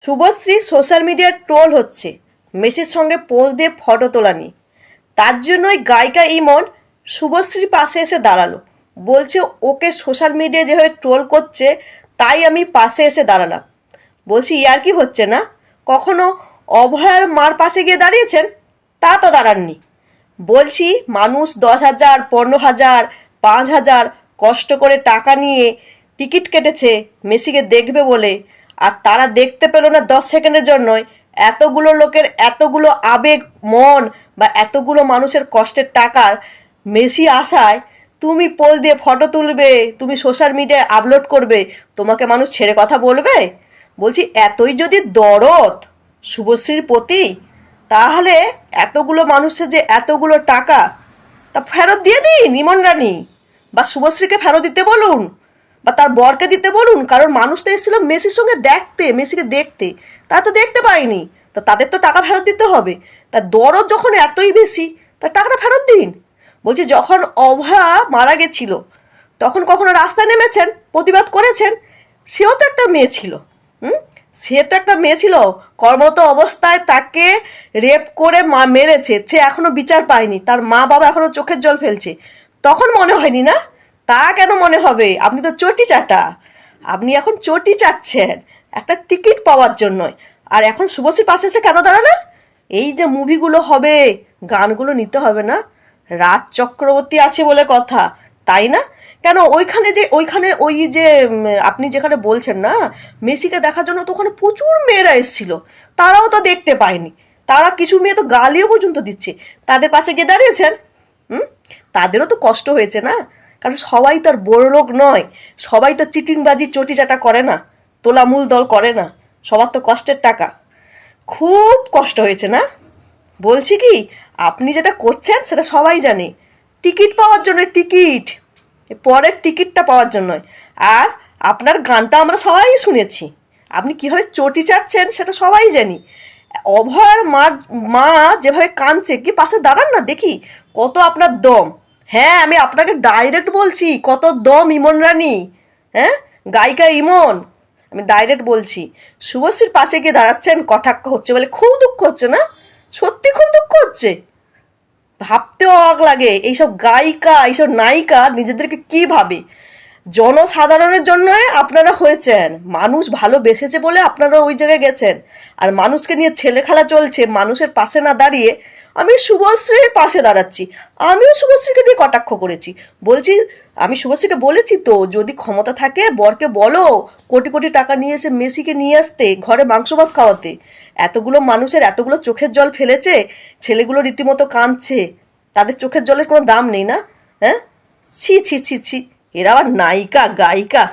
Subhashree social মিডিয়ায় troll হচ্ছে মেসির সঙ্গে পোজ দিয়ে ফটো তোলা নিয়ে। তার জন্যই গায়িকা ইমন শুভশ্রীর পাশে এসে দাঁড়ালো। বলছে ওকে সোশ্যাল মিডিয়ায় যেভাবে ট্রোল করছে তাই আমি পাশে এসে দাঁড়ালাম। বলছি ইয়ার কি হচ্ছে না? কখনো অভয়ার মার পাশে গিয়ে দাঁড়িয়েছেন? তা তো দাঁড়াননি। বলছি মানুষ 10,000, 15,000, 5,000 কষ্ট করে টাকা নিয়ে টিকিট কেটেছে মেসিকে দেখবে বলে, আর তারা দেখতে পেল না 10 সেকেন্ডের জন্যই। এতগুলো লোকের এতগুলো আবেগ মন বা এতগুলো মানুষের কষ্টের টাকার মেসি আশায় তুমি পোজ দিয়ে ফটো তুলবে, তুমি সোশ্যাল মিডিয়ায় আপলোড করবে, তোমাকে মানুষ ছেড়ে কথা বলবে? বলছি এতই যদি দরদ শুভশ্রীর প্রতি, তাহলে এতগুলো মানুষের যে এতগুলো টাকা তা ফেরত দিয়ে দিন ইমন রানী, বা শুভশ্রীকে ফেরত দিতে বলুন, বা তার বরকে দিতে বলুন। কারণ মানুষ তো এসেছিল মেসির সঙ্গে দেখতে, মেসিকে দেখতে, তারা তো দেখতে পায়নি, তো তাদের তো টাকা ফেরত দিতে হবে। তার দরদ যখন এতই বেশি, তার টাকাটা ফেরত দিন। বলছি যখন অভয়া মারা গেছিল তখন কখনো রাস্তায় নেমেছেন, প্রতিবাদ করেছেন? সেও তো একটা মেয়ে ছিল। হুম, সে তো একটা মেয়ে ছিল, কর্মরত অবস্থায় তাকে রেপ করে মেরেছে, সে এখনো বিচার পায়নি, তার মা বাবা এখনো চোখের জল ফেলছে। তখন মনে হয়নি না? তা কেন মনে হবে? আপনি তো চটি চাটা, আপনি এখন চটি চাটছেন একটা টিকিট পাওয়ার জন্য। আর এখন শুভশ্রীর পাশে এসে কেন দাঁড়ালেন? এই যে মুভিগুলো হবে, গানগুলো নিতে হবে না? রাজ চক্রবর্তী আছে বলে কথা, তাই না? কেন ওইখানে ওই যে আপনি যেখানে বলছেন না মেসিকে দেখার জন্য, তো ওখানে প্রচুর মেয়েরা এসেছিল, তারাও তো দেখতে পায়নি। তারা কিছু মেয়ে তো গালিও পর্যন্ত দিচ্ছে, তাদের পাশে গিয়ে দাঁড়িয়েছেন। হুম, তাদেরও তো কষ্ট হয়েছে না? কারণ সবাই তো আর বড়লোক নয়, সবাই তো চিটিংবাজি চটিচাটা করে না, তোলামূল দল করে না, সবার তো কষ্টের টাকা। খুব কষ্ট হয়েছে না? বলছি কি, আপনি যেটা করছেন সেটা সবাই জানে, টিকিট পাওয়ার জন্য, টিকিট, পরের টিকিটটা পাওয়ার জন্য। আর আপনার গানটা আমরা সবাই শুনেছি, আপনি কীভাবে চটি চাটছেন সেটা সবাই জানি। অভয়ার মা যেভাবে কাঁদছে, কি পাশে দাঁড়ান না দেখি, কত আপনার দম। হ্যাঁ, আমি আপনাকে ডাইরেক্ট বলছি, কত দম ইমন রানী। হ্যাঁ, গায়িকা ইমন, আমি ডাইরেক্ট বলছি। শুভশ্রীর পাশে গিয়ে দাঁড়াচ্ছেন, কটাক্ষ হচ্ছে বলে খুব দুঃখ হচ্ছে না? সত্যি খুব দুঃখ হচ্ছে। ভাবতেও অবাক লাগে এইসব গায়িকা, এইসব নায়িকা নিজেদেরকে কি ভাবে। জনসাধারণের জন্য আপনারা হয়েছেন, মানুষ ভালোবেসেছে বলে আপনারা ওই জায়গায় গেছেন। আর মানুষকে নিয়ে ছেলে খেলা চলছে, মানুষের পাশে না দাঁড়িয়ে আমি শুভশ্রীর পাশে দাঁড়াচ্ছি। আমিও শুভশ্রীকে নিয়ে কটাক্ষ করেছি। বলছি, আমি শুভশ্রীকে বলেছি তো, যদি ক্ষমতা থাকে বরকে বলো কোটি কোটি টাকা নিয়ে এসে মেসিকে নিয়ে আসতে, ঘরে মাংস ভাত খাওয়াতে। এতগুলো মানুষের এতগুলো চোখের জল ফেলেছে, ছেলেগুলো রীতিমতো কাঁদছে, তাদের চোখের জলের কোনো দাম নেই না? হ্যাঁ, ছি ছি ছি ছি, এরা আবার নায়িকা গায়িকা।